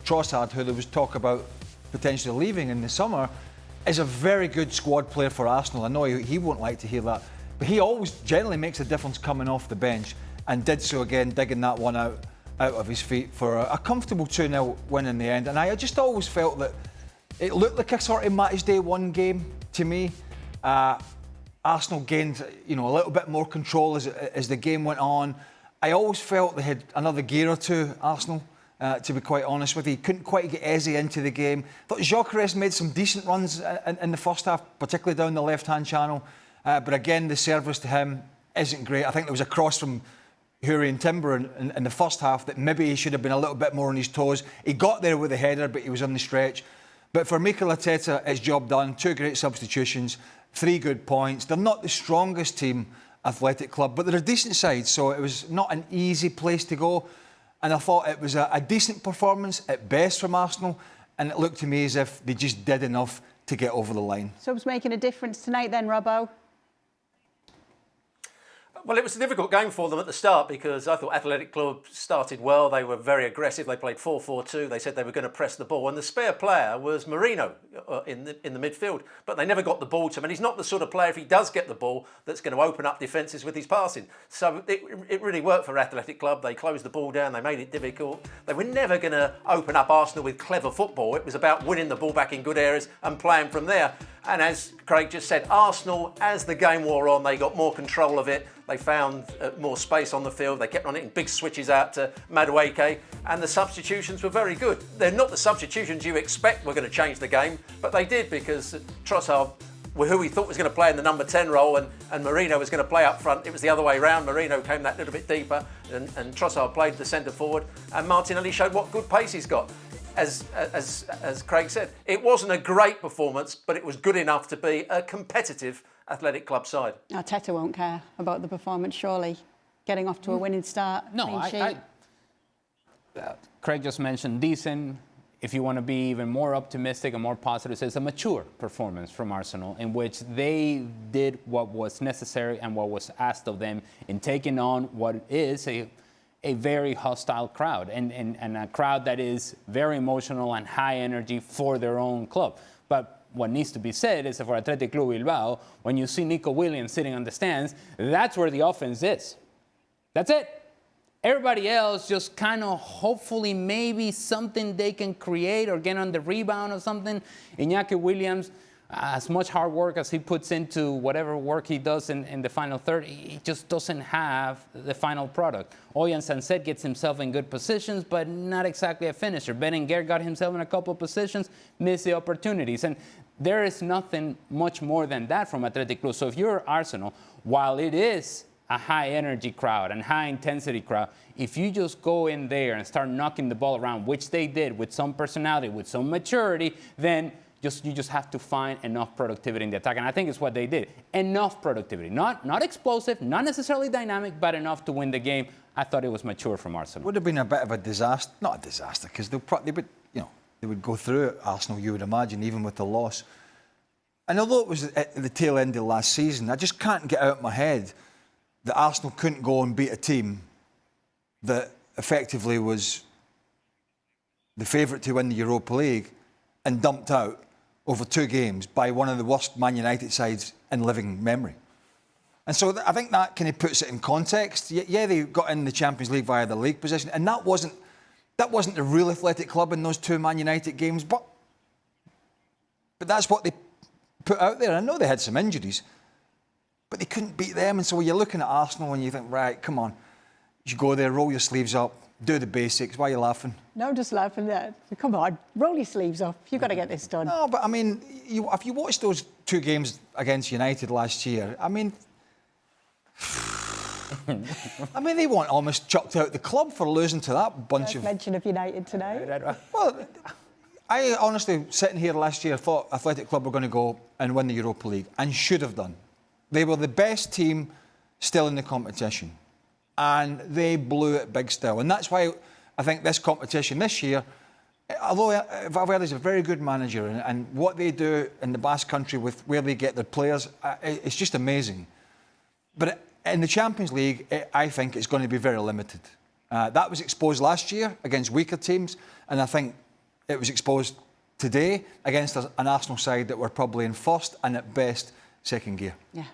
Trossard, who there was talk about potentially leaving in the summer, is a very good squad player for Arsenal. I know he won't like to hear that, but he always generally makes a difference coming off the bench, and did so again, digging that one out of his feet for a comfortable 2-0 win in the end. And I just always felt that it looked like a sort of match day one game to me. Arsenal gained, a little bit more control as the game went on. I always felt they had another gear or two, Arsenal, to be quite honest with you. He couldn't quite get Eze into the game. Thought Gyökeres made some decent runs in the first half, particularly down the left-hand channel. But again, the service to him isn't great. I think there was a cross from Huri and Timber in the first half that maybe he should have been a little bit more on his toes. He got there with the header, but he was on the stretch. But for Mikel Arteta, his job done. 2 great substitutions, 3 good points. They're not the strongest team, Athletic Club, but they're a decent side, so it was not an easy place to go. And I thought it was a decent performance at best from Arsenal, and it looked to me as if they just did enough to get over the line. Subs making a difference tonight then, Robbo? Well, it was a difficult game for them at the start because I thought Athletic Club started well. They were very aggressive. They played 4-4-2. They said they were going to press the ball. And the spare player was Moreno in the midfield. But they never got the ball to him. And he's not the sort of player, if he does get the ball, that's going to open up defences with his passing. So it really worked for Athletic Club. They closed the ball down. They made it difficult. They were never going to open up Arsenal with clever football. It was about winning the ball back in good areas and playing from there. And as Craig just said, Arsenal, as the game wore on, they got more control of it. They found more space on the field. They kept on hitting big switches out to Madueke, and the substitutions were very good. They're not the substitutions you expect were going to change the game, but they did because Trossard, who we thought was going to play in the number 10 role, and Moreno was going to play up front. It was the other way round. Moreno came that little bit deeper, and Trossard played the centre forward, and Martinelli showed what good pace he's got. As Craig said, it wasn't a great performance, but it was good enough to be a competitive Athletic Club side. Arteta won't care about the performance, surely. Getting off to a winning start. No, Craig just mentioned decent. If you want to be even more optimistic and more positive, it's a mature performance from Arsenal in which they did what was necessary and what was asked of them in taking on what is a very hostile crowd and a crowd that is very emotional and high energy for their own club. But what needs to be said is that for Athletic Club Bilbao, when you see Nico Williams sitting on the stands, that's where the offense is. That's it. Everybody else just kind of hopefully maybe something they can create or get on the rebound or something. Iñaki Williams, as much hard work as he puts into whatever work he does in the final third, he just doesn't have the final product. Oyan Sanset gets himself in good positions, but not exactly a finisher. Berenguer got himself in a couple of positions, missed the opportunities. And there is nothing much more than that from Athletic Club. So if you're Arsenal, while it is a high-energy crowd and high-intensity crowd, if you just go in there and start knocking the ball around, which they did with some personality, with some maturity, then you just have to find enough productivity in the attack. And I think it's what they did. Enough productivity. Not explosive, not necessarily dynamic, but enough to win the game. I thought it was mature from Arsenal. Would have been a bit of a disaster. Not a disaster, because they would go through it, Arsenal, you would imagine, even with the loss. And although it was at the tail end of last season, I just can't get out of my head that Arsenal couldn't go and beat a team that effectively was the favourite to win the Europa League and dumped out over 2 games by one of the worst Man United sides in living memory. And so I think that kind of puts it in context. Yeah, they got in the Champions League via the league position, and that wasn't the real Athletic Club in those 2 Man United games, but that's what they put out there. I know they had some injuries, but they couldn't beat them. And so when you're looking at Arsenal and you think, right, come on, you go there, roll your sleeves up, do the basics. Why are you laughing? No, just laughing there. Come on, roll your sleeves up. You've got to get this done. No, but I mean, if you watch those 2 games against United last year, I mean, they weren't almost chucked out the club for losing to that bunch of... mention of United tonight. Well, I honestly, sitting here last year, thought Athletic Club were going to go and win the Europa League, and should have done. They were the best team still in the competition, and they blew it big still. And that's why I think this competition this year, although Valverde's a very good manager, and what they do in the Basque Country with where they get their players, it's just amazing. But in the Champions League, I think it's going to be very limited. That was exposed last year against weaker teams, and I think it was exposed today against an Arsenal side that were probably in first and at best second gear. Yeah.